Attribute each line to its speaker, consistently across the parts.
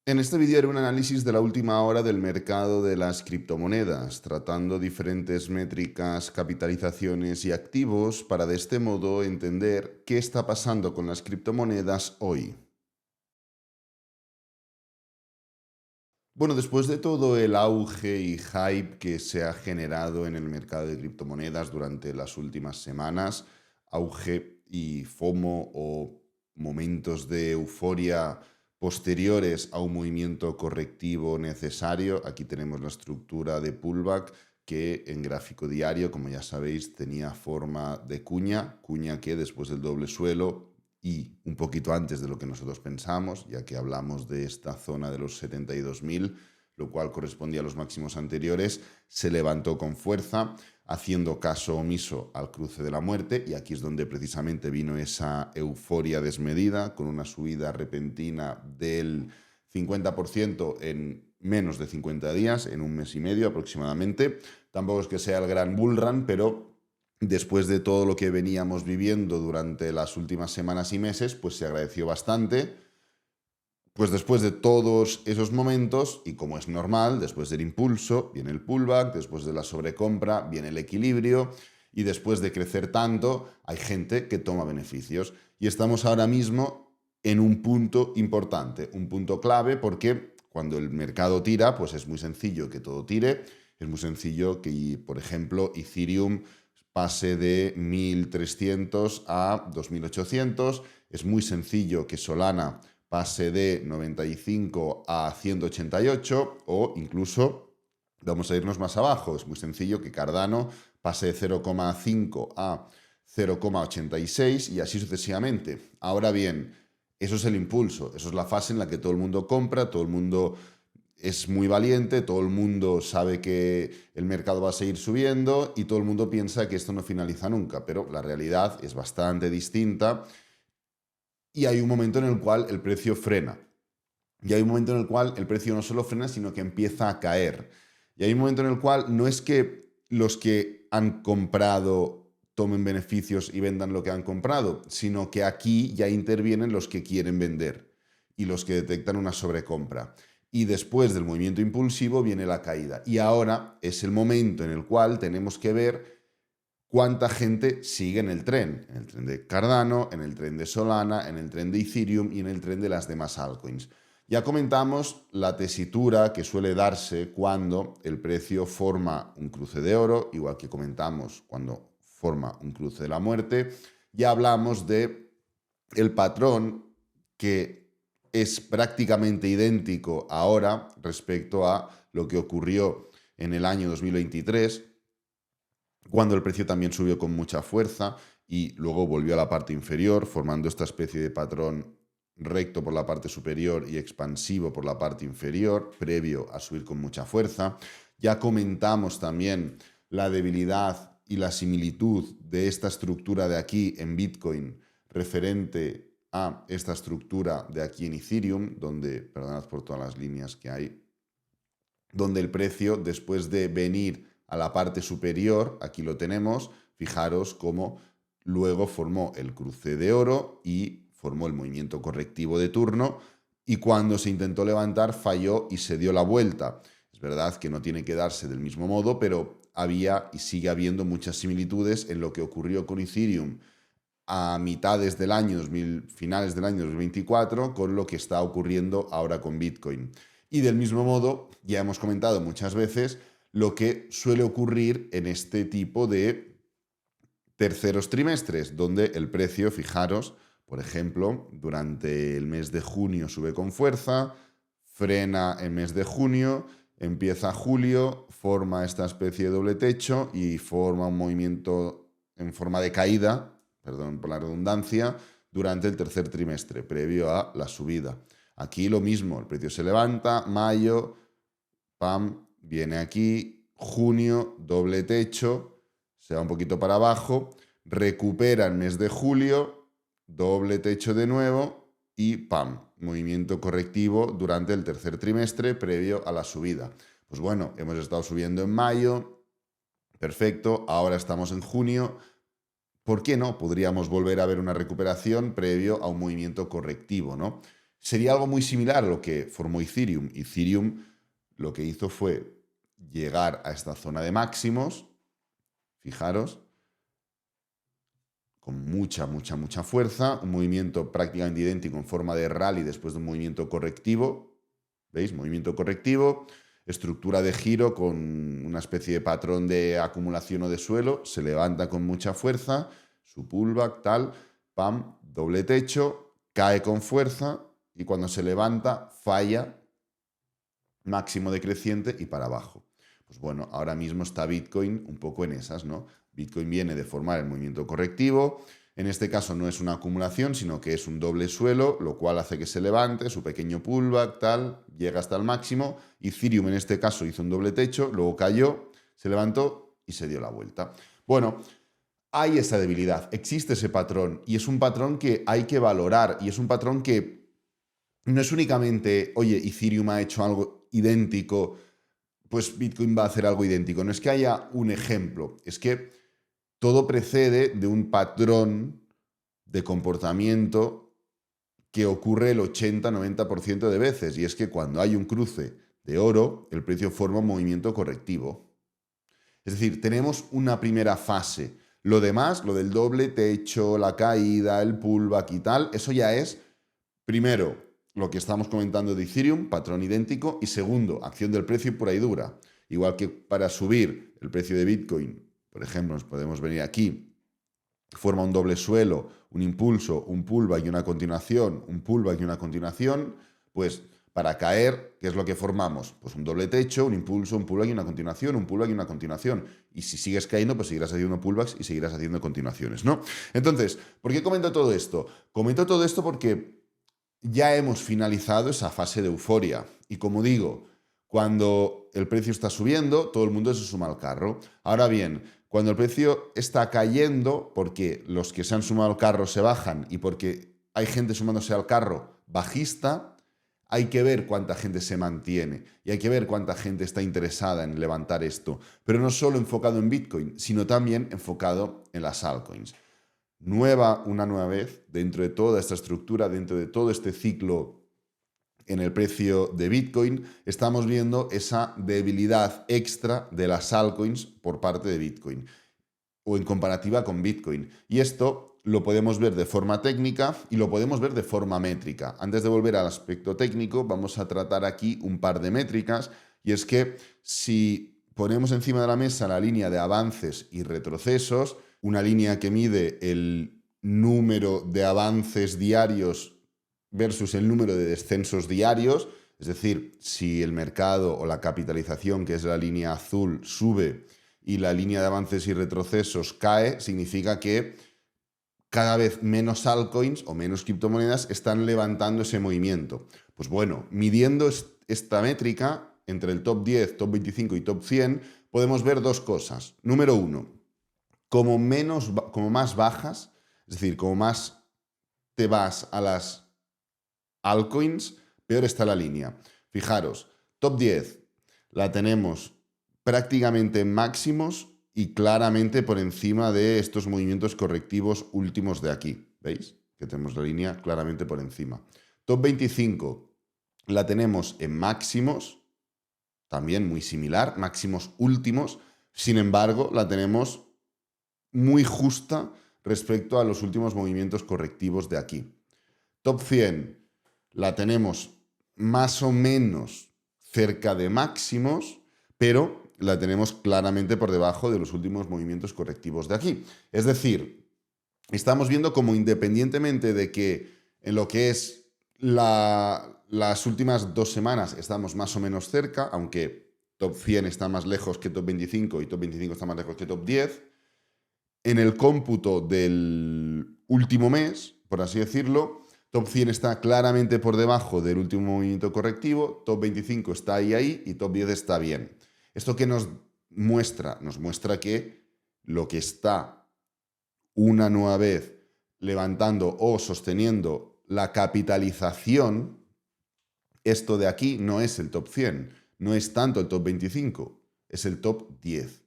Speaker 1: En este vídeo haré un análisis de la última hora del mercado de las criptomonedas, tratando diferentes métricas, capitalizaciones y activos para de este modo entender qué está pasando con las criptomonedas hoy. Bueno, después de todo el auge y hype que se ha generado en el mercado de criptomonedas durante las últimas semanas, auge y FOMO o momentos de euforia posteriores a un movimiento correctivo necesario, aquí tenemos la estructura de pullback que en gráfico diario, como ya sabéis, tenía forma de cuña, cuña que después del doble suelo y un poquito antes de lo que nosotros pensamos, ya que hablamos de esta zona de los 72.000, lo cual correspondía a los máximos anteriores, se levantó con fuerza, haciendo caso omiso al cruce de la muerte, y aquí es donde precisamente vino esa euforia desmedida, con una subida repentina del 50% en menos de 50 días, en un mes y medio aproximadamente. Tampoco es que sea el gran bull run, pero después de todo lo que veníamos viviendo durante las últimas semanas y meses, pues se agradeció bastante. Pues después de todos esos momentos, y como es normal, después del impulso viene el pullback, después de la sobrecompra viene el equilibrio, y después de crecer tanto, hay gente que toma beneficios. Y estamos ahora mismo en un punto importante, un punto clave, porque cuando el mercado tira, pues es muy sencillo que todo tire, es muy sencillo que, por ejemplo, Ethereum pase de 1.300 a 2.800. Es muy sencillo que Solana pase de 95 a 188, o incluso vamos a irnos más abajo. Es muy sencillo que Cardano pase de 0,5 a 0,86 y así sucesivamente. Ahora bien, eso es el impulso, eso es la fase en la que todo el mundo compra, todo el mundo es muy valiente, todo el mundo sabe que el mercado va a seguir subiendo y todo el mundo piensa que esto no finaliza nunca, pero la realidad es bastante distinta y hay un momento en el cual el precio frena. Y hay un momento en el cual el precio no solo frena, sino que empieza a caer. Y hay un momento en el cual no es que los que han comprado tomen beneficios y vendan lo que han comprado, sino que aquí ya intervienen los que quieren vender y los que detectan una sobrecompra. Y después del movimiento impulsivo viene la caída. Y ahora es el momento en el cual tenemos que ver cuánta gente sigue en el tren de Cardano, en el tren de Solana, en el tren de Ethereum y en el tren de las demás altcoins. Ya comentamos la tesitura que suele darse cuando el precio forma un cruce de oro, igual que comentamos cuando forma un cruce de la muerte. Ya hablamos de el patrón que es prácticamente idéntico ahora respecto a lo que ocurrió en el año 2023, cuando el precio también subió con mucha fuerza y luego volvió a la parte inferior, formando esta especie de patrón recto por la parte superior y expansivo por la parte inferior, previo a subir con mucha fuerza. Ya comentamos también la debilidad y la similitud de esta estructura de aquí en Bitcoin referente a esta estructura de aquí en Ethereum, donde, perdonad por todas las líneas que hay, donde el precio, después de venir a la parte superior, aquí lo tenemos, fijaros cómo luego formó el cruce de oro y formó el movimiento correctivo de turno, y cuando se intentó levantar falló y se dio la vuelta. Es verdad que no tiene que darse del mismo modo, pero había y sigue habiendo muchas similitudes en lo que ocurrió con Ethereum a mitades del año 2000, finales del año 2024, con lo que está ocurriendo ahora con Bitcoin. Y del mismo modo, ya hemos comentado muchas veces lo que suele ocurrir en este tipo de terceros trimestres, donde el precio, fijaros, por ejemplo, durante el mes de junio sube con fuerza, frena el mes de junio, empieza julio, forma esta especie de doble techo y forma un movimiento en forma de caída, perdón por la redundancia, durante el tercer trimestre, previo a la subida. Aquí lo mismo, el precio se levanta, mayo, pam, viene aquí, junio, doble techo, se va un poquito para abajo, recupera el mes de julio, doble techo de nuevo y pam, movimiento correctivo durante el tercer trimestre previo a la subida. Pues bueno, hemos estado subiendo en mayo, perfecto, ahora estamos en junio. ¿Por qué no? Podríamos volver a ver una recuperación previo a un movimiento correctivo, ¿no? Sería algo muy similar a lo que formó Ethereum. Ethereum lo que hizo fue llegar a esta zona de máximos, fijaros, con mucha fuerza, un movimiento prácticamente idéntico en forma de rally después de un movimiento correctivo, ¿veis? Movimiento correctivo, estructura de giro con una especie de patrón de acumulación o de suelo, se levanta con mucha fuerza, su pullback, tal, pam, doble techo, cae con fuerza y cuando se levanta falla, máximo decreciente y para abajo. Pues bueno, ahora mismo está Bitcoin un poco en esas, ¿no? Bitcoin viene de formar el movimiento correctivo, en este caso no es una acumulación, sino que es un doble suelo, lo cual hace que se levante, su pequeño pullback, tal, llega hasta el máximo. Ethereum en este caso hizo un doble techo, luego cayó, se levantó y se dio la vuelta. Bueno, hay esa debilidad, existe ese patrón y es un patrón que hay que valorar y es un patrón que no es únicamente, oye, Ethereum ha hecho algo idéntico, pues Bitcoin va a hacer algo idéntico. No es que haya un ejemplo, es que todo precede de un patrón de comportamiento que ocurre el 80-90% de veces. Y es que cuando hay un cruce de oro, el precio forma un movimiento correctivo. Es decir, tenemos una primera fase. Lo demás, lo del doble techo, la caída, el pullback y tal, eso ya es, primero, lo que estamos comentando de Ethereum, patrón idéntico, y segundo, acción del precio pura y dura. Igual que para subir el precio de Bitcoin, por ejemplo, nos podemos venir aquí, forma un doble suelo, un impulso, un pullback y una continuación, un pullback y una continuación, pues para caer, ¿qué es lo que formamos? Pues un doble techo, un impulso, un pullback y una continuación, un pullback y una continuación. Y si sigues cayendo, pues seguirás haciendo pullbacks y seguirás haciendo continuaciones, ¿no? Entonces, ¿por qué comento todo esto? Comento todo esto porque ya hemos finalizado esa fase de euforia. Y como digo, cuando el precio está subiendo, todo el mundo se suma al carro. Ahora bien, cuando el precio está cayendo, porque los que se han sumado al carro se bajan y porque hay gente sumándose al carro bajista, hay que ver cuánta gente se mantiene y hay que ver cuánta gente está interesada en levantar esto. Pero no solo enfocado en Bitcoin, sino también enfocado en las altcoins. Una nueva vez, dentro de toda esta estructura, dentro de todo este ciclo en el precio de Bitcoin, estamos viendo esa debilidad extra de las altcoins por parte de Bitcoin o en comparativa con Bitcoin. Y esto lo podemos ver de forma técnica y lo podemos ver de forma métrica. Antes de volver al aspecto técnico, vamos a tratar aquí un par de métricas y es que si ponemos encima de la mesa la línea de avances y retrocesos, una línea que mide el número de avances diarios versus el número de descensos diarios, es decir, si el mercado o la capitalización, que es la línea azul, sube y la línea de avances y retrocesos cae, significa que cada vez menos altcoins o menos criptomonedas están levantando ese movimiento. Pues bueno, midiendo esta métrica entre el top 10, top 25 y top 100, podemos ver dos cosas. Número uno, como más bajas, es decir, como más te vas a las altcoins, peor está la línea. Fijaros, top 10 la tenemos prácticamente en máximos y claramente por encima de estos movimientos correctivos últimos de aquí. ¿Veis? Que tenemos la línea claramente por encima. Top 25 la tenemos en máximos, también muy similar, máximos últimos. Sin embargo, la tenemos muy justa respecto a los últimos movimientos correctivos de aquí. Top 100 la tenemos más o menos cerca de máximos, pero la tenemos claramente por debajo de los últimos movimientos correctivos de aquí. Es decir, estamos viendo como independientemente de que en lo que es las últimas 2 semanas estamos más o menos cerca, aunque top 100 está más lejos que top 25 y top 25 está más lejos que top 10, en el cómputo del último mes, por así decirlo, top 100 está claramente por debajo del último movimiento correctivo, top 25 está ahí y top 10 está bien. ¿Esto qué nos muestra? Nos muestra que lo que está una nueva vez levantando o sosteniendo la capitalización, esto de aquí no es el top 100, no es tanto el top 25, es el top 10.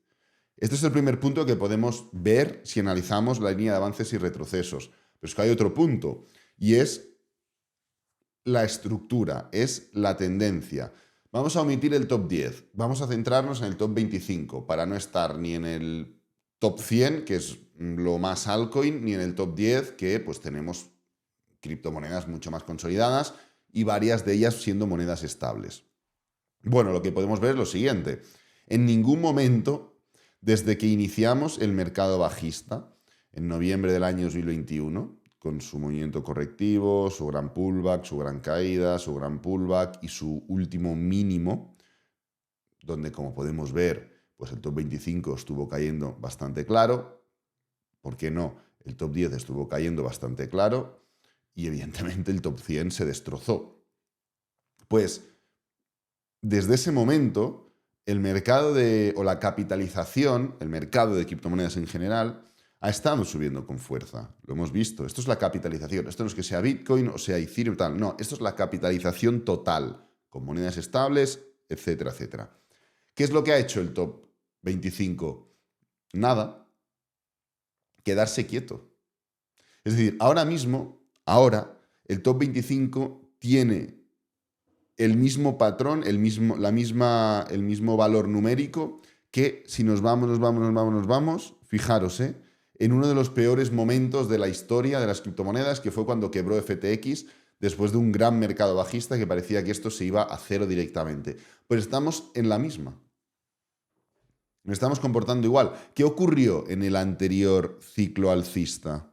Speaker 1: Este es el primer punto que podemos ver si analizamos la línea de avances y retrocesos. Pero es que hay otro punto, y es la estructura, es la tendencia. Vamos a omitir el top 10, vamos a centrarnos en el top 25 para no estar ni en el top 100, que es lo más altcoin, ni en el top 10, que pues tenemos criptomonedas mucho más consolidadas y varias de ellas siendo monedas estables. Bueno, lo que podemos ver es lo siguiente. En ningún momento, desde que iniciamos el mercado bajista, en noviembre del año 2021, con su movimiento correctivo, su gran pullback, su gran caída, su gran pullback y su último mínimo, donde como podemos ver, pues el top 25 estuvo cayendo bastante claro. ¿Por qué no? El top 10 estuvo cayendo bastante claro y evidentemente el top 100 se destrozó. Pues desde ese momento, el mercado o la capitalización, el mercado de criptomonedas en general, ha estado subiendo con fuerza. Lo hemos visto. Esto es la capitalización. Esto no es que sea Bitcoin o sea Ethereum, tal. No, esto es la capitalización total, con monedas estables, etcétera, etcétera. ¿Qué es lo que ha hecho el top 25? Nada. Quedarse quieto. Es decir, ahora mismo, el top 25 tiene el mismo patrón, el mismo valor numérico que si nos vamos, fijaros, en uno de los peores momentos de la historia de las criptomonedas, que fue cuando quebró FTX, después de un gran mercado bajista que parecía que esto se iba a cero directamente. Pues estamos en la misma. Nos estamos comportando igual. ¿Qué ocurrió en el anterior ciclo alcista?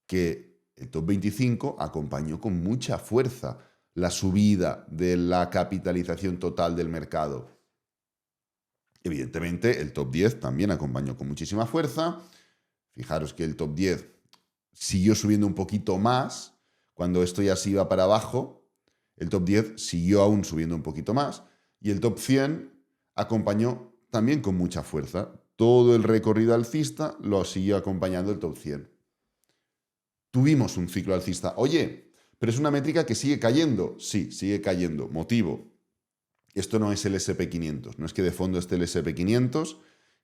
Speaker 1: Que el top 25 acompañó con mucha fuerza la subida de la capitalización total del mercado. Evidentemente, el top 10 también acompañó con muchísima fuerza. Fijaros que el top 10 siguió subiendo un poquito más. Cuando esto ya se iba para abajo, el top 10 siguió aún subiendo un poquito más. Y el top 100 acompañó también con mucha fuerza. Todo el recorrido alcista lo siguió acompañando el top 100. Tuvimos un ciclo alcista. Oye, pero es una métrica que sigue cayendo. Sí, sigue cayendo. Motivo. Esto no es el SP500. No es que de fondo esté el SP500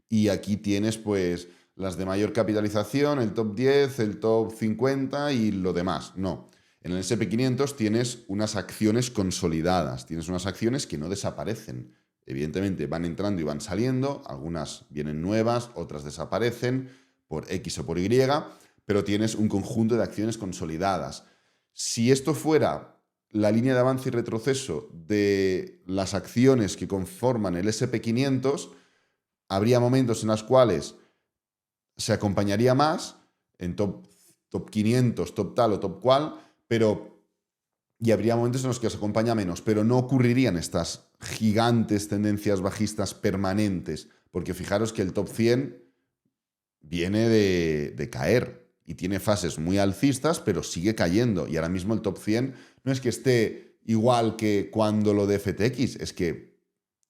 Speaker 1: y aquí tienes pues las de mayor capitalización, el top 10, el top 50 y lo demás. No. En el SP500 tienes unas acciones consolidadas. Tienes unas acciones que no desaparecen. Evidentemente van entrando y van saliendo. Algunas vienen nuevas, otras desaparecen por X o por Y, pero tienes un conjunto de acciones consolidadas. Si esto fuera la línea de avance y retroceso de las acciones que conforman el SP500, habría momentos en los cuales se acompañaría más, en top 500, top tal o top cual, y habría momentos en los que se acompaña menos, pero no ocurrirían estas gigantes tendencias bajistas permanentes, porque fijaros que el top 100 viene de caer y tiene fases muy alcistas, pero sigue cayendo. Y ahora mismo el top 100 no es que esté igual que cuando lo de FTX, es que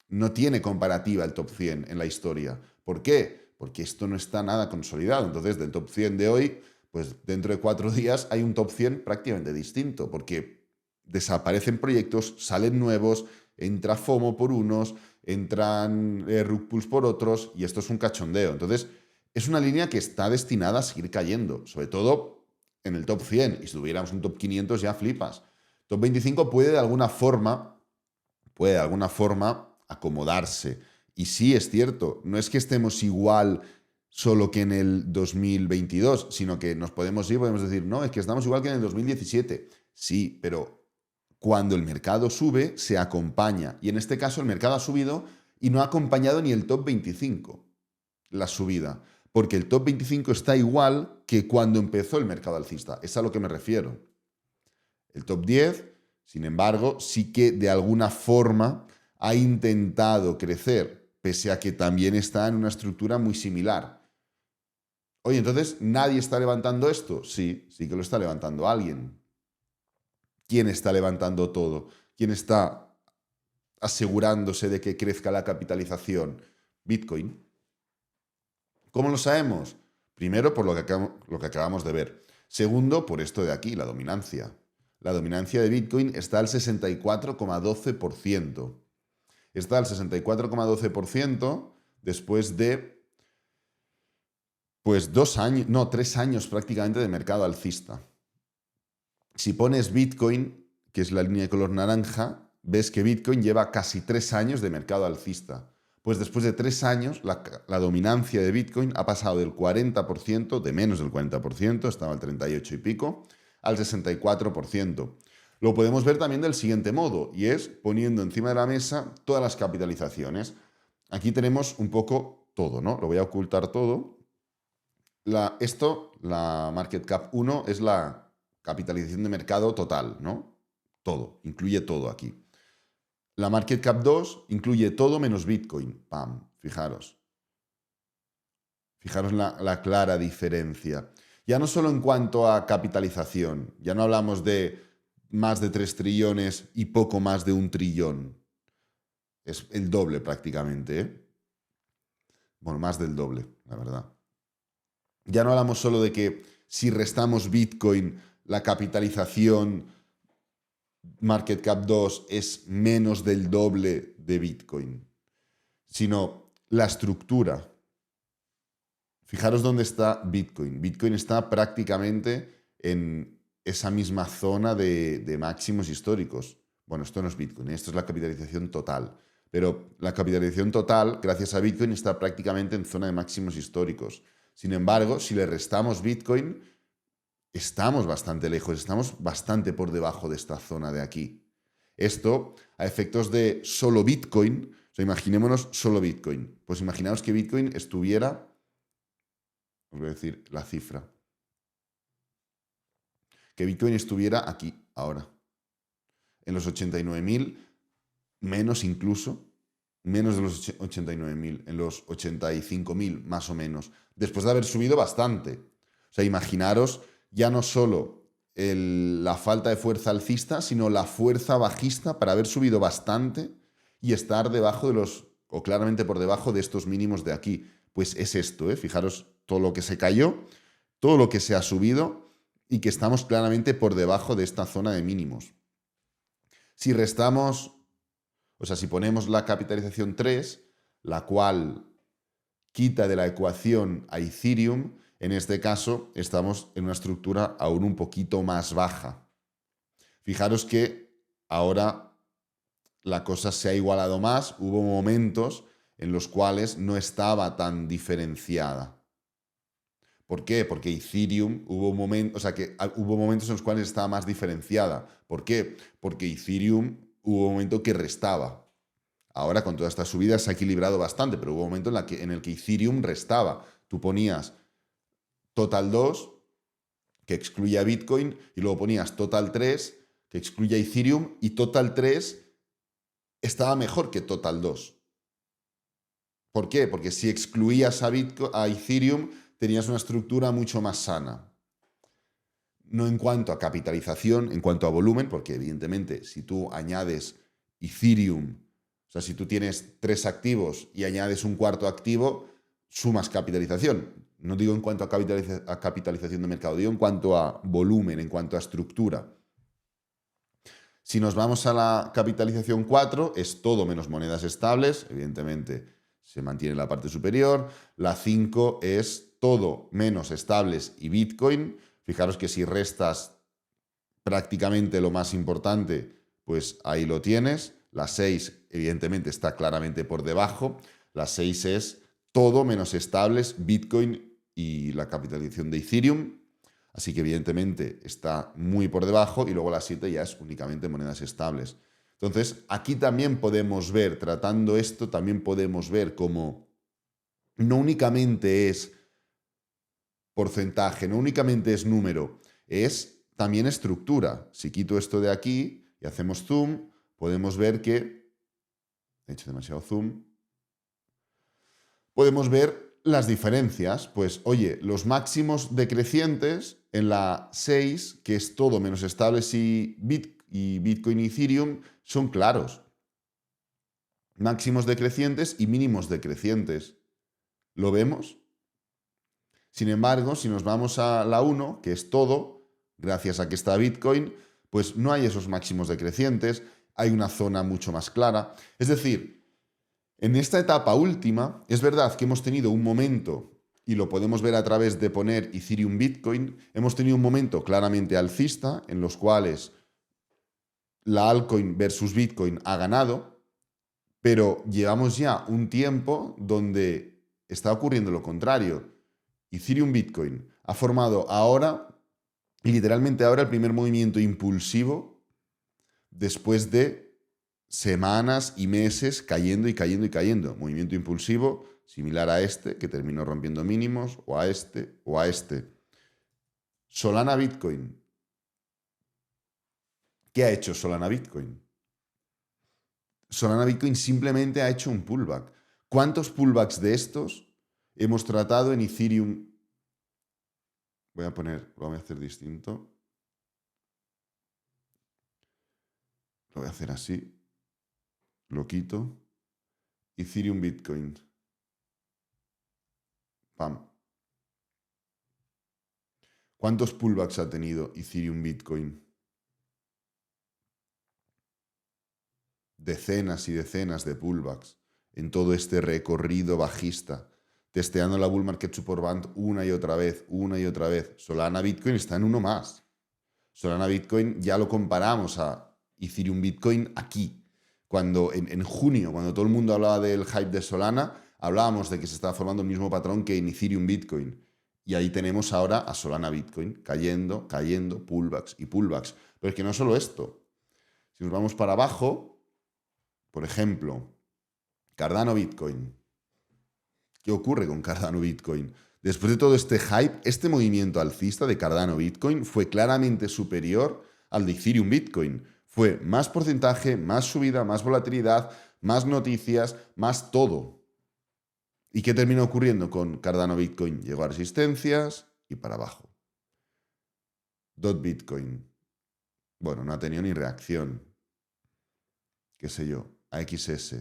Speaker 1: no tiene comparativa el top 100 en la historia. ¿Por qué? Porque esto no está nada consolidado. Entonces, del top 100 de hoy, pues dentro de 4 días hay un top 100 prácticamente distinto, porque desaparecen proyectos, salen nuevos, entra FOMO por unos, entran rug pulls por otros, y esto es un cachondeo. Entonces, es una línea que está destinada a seguir cayendo, sobre todo en el top 100. Y si tuviéramos un top 500 ya flipas. Top 25 puede de alguna forma acomodarse. Y sí, es cierto, no es que estemos igual solo que en el 2022, sino que podemos decir, no, es que estamos igual que en el 2017. Sí, pero cuando el mercado sube, se acompaña. Y en este caso el mercado ha subido y no ha acompañado ni el top 25 la subida. Porque el top 25 está igual que cuando empezó el mercado alcista. Es a lo que me refiero. El top 10, sin embargo, sí que de alguna forma ha intentado crecer, pese a que también está en una estructura muy similar. Oye, entonces, ¿nadie está levantando esto? Sí, sí que lo está levantando alguien. ¿Quién está levantando todo? ¿Quién está asegurándose de que crezca la capitalización? Bitcoin. ¿Cómo lo sabemos? Primero, por lo que acabamos de ver. Segundo, por esto de aquí, la dominancia. La dominancia de Bitcoin está al 64,12%. Está al 64,12% después de, pues 3 años prácticamente de mercado alcista. Si pones Bitcoin, que es la línea de color naranja, ves que Bitcoin lleva casi 3 años de mercado alcista. Pues después de 3 años, la dominancia de Bitcoin ha pasado del 40%, de menos del 40%, estaba al 38 y pico, al 64%. Lo podemos ver también del siguiente modo, y es poniendo encima de la mesa todas las capitalizaciones. Aquí tenemos un poco todo, ¿no? Lo voy a ocultar todo. La Market Cap 1 es la capitalización de mercado total, ¿no? Todo, incluye todo aquí. La Market Cap 2 incluye todo menos Bitcoin. ¡Pam! Fijaros. Fijaros la clara diferencia. Ya no solo en cuanto a capitalización, ya no hablamos de más de 3 trillones y poco más de 1 trillón. Es el doble prácticamente, ¿eh? Bueno, más del doble, la verdad. Ya no hablamos solo de que si restamos Bitcoin, la capitalización Market Cap 2 es menos del doble de Bitcoin, sino la estructura. Fijaros dónde está Bitcoin. Bitcoin está prácticamente en esa misma zona de máximos históricos. Bueno, esto no es Bitcoin, esto es la capitalización total. Pero la capitalización total, gracias a Bitcoin, está prácticamente en zona de máximos históricos. Sin embargo, si le restamos Bitcoin, estamos bastante lejos, estamos bastante por debajo de esta zona de aquí. Esto a efectos de solo Bitcoin, o sea, imaginémonos solo Bitcoin. Pues imaginaos que Bitcoin estuviera, os voy a decir la cifra, que Bitcoin estuviera aquí, ahora, en los 89.000, menos incluso, menos de los 89.000, en los 85.000 más o menos, después de haber subido bastante. O sea, imaginaros ya no solo la falta de fuerza alcista, sino la fuerza bajista para haber subido bastante y estar debajo de los, o claramente por debajo de estos mínimos de aquí. Pues es esto, ¿eh? Fijaros todo lo que se cayó, todo lo que se ha subido y que estamos claramente por debajo de esta zona de mínimos. Si restamos, o sea, si ponemos la capitalización 3, la cual quita de la ecuación a Ethereum, en este caso estamos en una estructura aún un poquito más baja. Fijaros que ahora la cosa se ha igualado más, hubo momentos en los cuales no estaba tan diferenciada. ¿Por qué? Porque Ethereum hubo momentos en los cuales estaba más diferenciada. ¿Por qué? Porque Ethereum hubo un momento que restaba. Ahora con toda esta subida se ha equilibrado bastante, pero hubo un momento en el que Ethereum restaba. Tú ponías Total 2, que excluye a Bitcoin, y luego ponías Total 3, que excluye a Ethereum, y Total 3 estaba mejor que Total 2. ¿Por qué? Porque si excluías a Ethereum, tenías una estructura mucho más sana. No en cuanto a capitalización, en cuanto a volumen, porque evidentemente si tú añades Ethereum, o sea, si tú tienes 3 activos y añades un cuarto activo, sumas capitalización. No digo en cuanto a capitalización de mercado, digo en cuanto a volumen, en cuanto a estructura. Si nos vamos a la capitalización 4, es todo menos monedas estables, evidentemente se mantiene la parte superior. La 5 es todo menos estables y Bitcoin. Fijaros que si restas prácticamente lo más importante, pues ahí lo tienes. La 6, evidentemente, está claramente por debajo. La 6 es todo menos estables, Bitcoin y la capitalización de Ethereum. Así que evidentemente está muy por debajo. Y luego la 7 ya es únicamente monedas estables. Entonces, aquí también podemos ver, tratando esto, también podemos ver cómo no únicamente es porcentaje, no únicamente es número, es también estructura. Si quito esto de aquí y hacemos zoom, podemos ver que, he hecho demasiado zoom, podemos ver las diferencias. Pues, oye, los máximos decrecientes en la 6, que es todo menos estables y Bitcoin y Ethereum, son claros. Máximos decrecientes y mínimos decrecientes. ¿Lo vemos? Sin embargo, si nos vamos a la 1, que es todo, gracias a que está Bitcoin, pues no hay esos máximos decrecientes, hay una zona mucho más clara. Es decir, en esta etapa última, es verdad que hemos tenido un momento y lo podemos ver a través de poner Ethereum Bitcoin, hemos tenido un momento claramente alcista en los cuales la altcoin versus Bitcoin ha ganado, pero llevamos ya un tiempo donde está ocurriendo lo contrario. Ethereum Bitcoin ha formado ahora, literalmente ahora, el primer movimiento impulsivo después de semanas y meses cayendo y cayendo y cayendo. Movimiento impulsivo similar a este, que terminó rompiendo mínimos, o a este, o a este. Solana Bitcoin. ¿Qué ha hecho Solana Bitcoin? Solana Bitcoin simplemente ha hecho un pullback. ¿Cuántos pullbacks de estos hemos tratado en Ethereum? Lo voy a hacer distinto. Lo voy a hacer así. Lo quito. Ethereum Bitcoin. Pam. ¿Cuántos pullbacks ha tenido Ethereum Bitcoin? Decenas y decenas de pullbacks en todo este recorrido bajista, testeando la bull market support band una y otra vez, una y otra vez. Solana Bitcoin está en uno más. Solana Bitcoin ya lo comparamos a Ethereum Bitcoin aquí. Cuando en junio, cuando todo el mundo hablaba del hype de Solana, hablábamos de que se estaba formando el mismo patrón que en Ethereum Bitcoin. Y ahí tenemos ahora a Solana Bitcoin cayendo, cayendo, pullbacks y pullbacks. Pero es que no solo esto. Si nos vamos para abajo, por ejemplo, Cardano Bitcoin. ¿Qué ocurre con Cardano Bitcoin? Después de todo este hype, este movimiento alcista de Cardano Bitcoin fue claramente superior al de Ethereum Bitcoin. Fue más porcentaje, más subida, más volatilidad, más noticias, más todo. ¿Y qué terminó ocurriendo con Cardano Bitcoin? Llegó a resistencias y para abajo. Dot Bitcoin. Bueno, no ha tenido ni reacción. ¿Qué sé yo? AXS.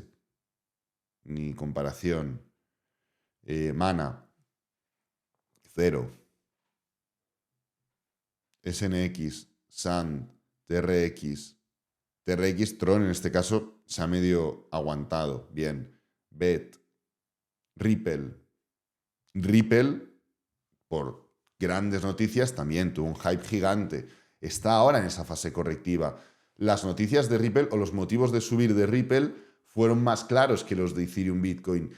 Speaker 1: Ni comparación. Mana. 0. SNX. SAND. TRX. TRX Tron en este caso se ha medio aguantado. Bien. BET. Ripple. Ripple, por grandes noticias, también tuvo un hype gigante. Está ahora en esa fase correctiva. Las noticias de Ripple o los motivos de subir de Ripple fueron más claros que los de Ethereum Bitcoin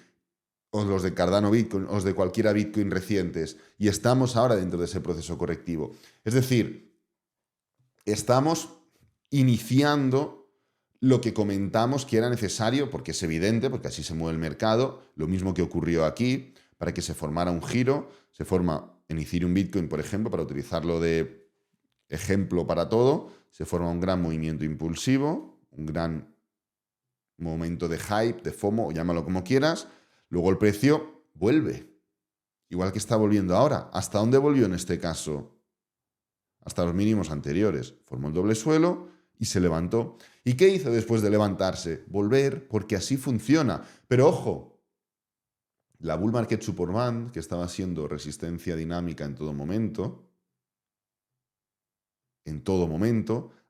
Speaker 1: o los de Cardano Bitcoin o los de cualquiera Bitcoin recientes. Y estamos ahora dentro de ese proceso correctivo. Es decir, estamos iniciando lo que comentamos que era necesario, porque es evidente, porque así se mueve el mercado, lo mismo que ocurrió aquí, para que se formara un giro. Se forma en Ethereum Bitcoin, por ejemplo, para utilizarlo de ejemplo para todo, se forma un gran movimiento impulsivo, un gran momento de hype, de FOMO, llámalo como quieras. Luego el precio vuelve, igual que está volviendo ahora. ¿Hasta dónde volvió en este caso? Hasta los mínimos anteriores. Formó el doble suelo y se levantó. ¿Y qué hizo después de levantarse? Volver, porque así funciona. Pero ojo, la bull market support band, que estaba siendo resistencia dinámica en todo momento,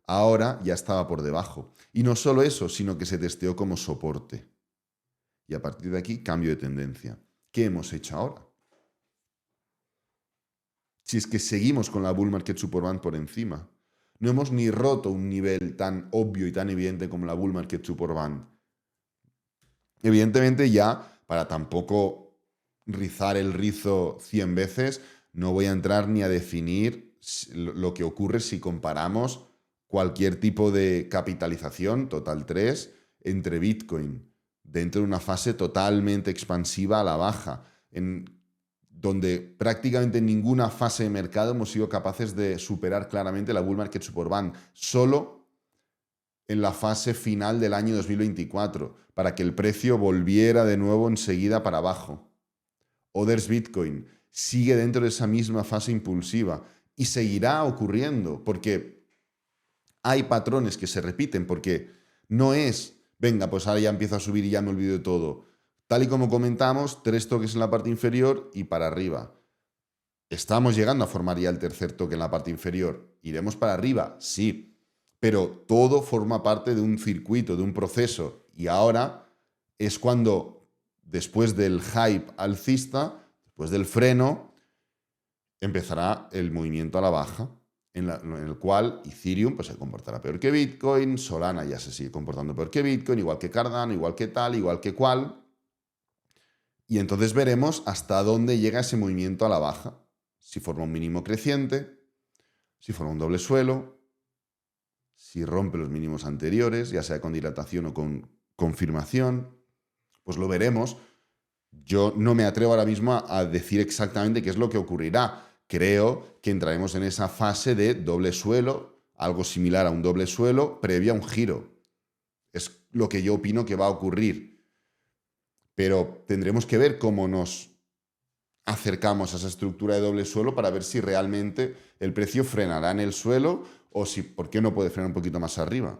Speaker 1: ahora ya estaba por debajo. Y no solo eso, sino que se testeó como soporte. Y a partir de aquí, cambio de tendencia. ¿Qué hemos hecho ahora? Si es que seguimos con la bull market support band por encima. No hemos ni roto un nivel tan obvio y tan evidente como la bull market support band. Evidentemente ya, para tampoco rizar el rizo 100 veces, no voy a entrar ni a definir lo que ocurre si comparamos cualquier tipo de capitalización, total 3, entre Bitcoin, dentro de una fase totalmente expansiva a la baja, donde prácticamente en ninguna fase de mercado hemos sido capaces de superar claramente la bull market support band, solo en la fase final del año 2024, para que el precio volviera de nuevo enseguida para abajo. Others Bitcoin sigue dentro de esa misma fase impulsiva y seguirá ocurriendo, porque hay patrones que se repiten, porque no es, venga, pues ahora ya empiezo a subir y ya me olvido de todo. Tal y como comentamos, 3 toques en la parte inferior y para arriba. Estamos llegando a formar ya el tercer toque en la parte inferior. ¿Iremos para arriba? Sí. Pero todo forma parte de un circuito, de un proceso. Y ahora es cuando, después del hype alcista, Después del freno empezará el movimiento a la baja, en el cual Ethereum pues, se comportará peor que Bitcoin, Solana ya se sigue comportando peor que Bitcoin, igual que Cardano, igual que tal, igual que cual. Y entonces veremos hasta dónde llega ese movimiento a la baja. Si forma un mínimo creciente, si forma un doble suelo, si rompe los mínimos anteriores, ya sea con dilatación o con confirmación, pues lo veremos. Yo no me atrevo ahora mismo a decir exactamente qué es lo que ocurrirá. Creo que entraremos en esa fase de doble suelo, algo similar a un doble suelo, previo a un giro. Es lo que yo opino que va a ocurrir. Pero tendremos que ver cómo nos acercamos a esa estructura de doble suelo para ver si realmente el precio frenará en el suelo o si, ¿por qué no puede frenar un poquito más arriba?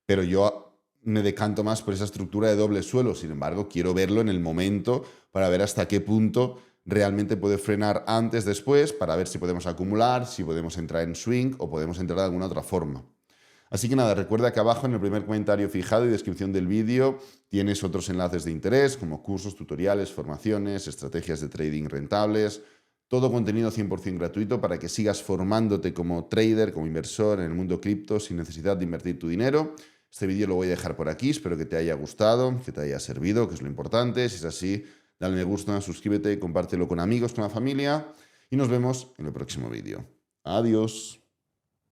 Speaker 1: Pero yo me decanto más por esa estructura de doble suelo. Sin embargo, quiero verlo en el momento para ver hasta qué punto realmente puede frenar antes, después, para ver si podemos acumular, si podemos entrar en swing o podemos entrar de alguna otra forma. Así que nada, recuerda que abajo en el primer comentario fijado y descripción del vídeo tienes otros enlaces de interés como cursos, tutoriales, formaciones, estrategias de trading rentables, todo contenido 100% gratuito para que sigas formándote como trader, como inversor en el mundo cripto sin necesidad de invertir tu dinero. Este vídeo lo voy a dejar por aquí, espero que te haya gustado, que te haya servido, que es lo importante. Si es así, dale me gusta, suscríbete, compártelo con amigos, con la familia y nos vemos en el próximo vídeo. Adiós.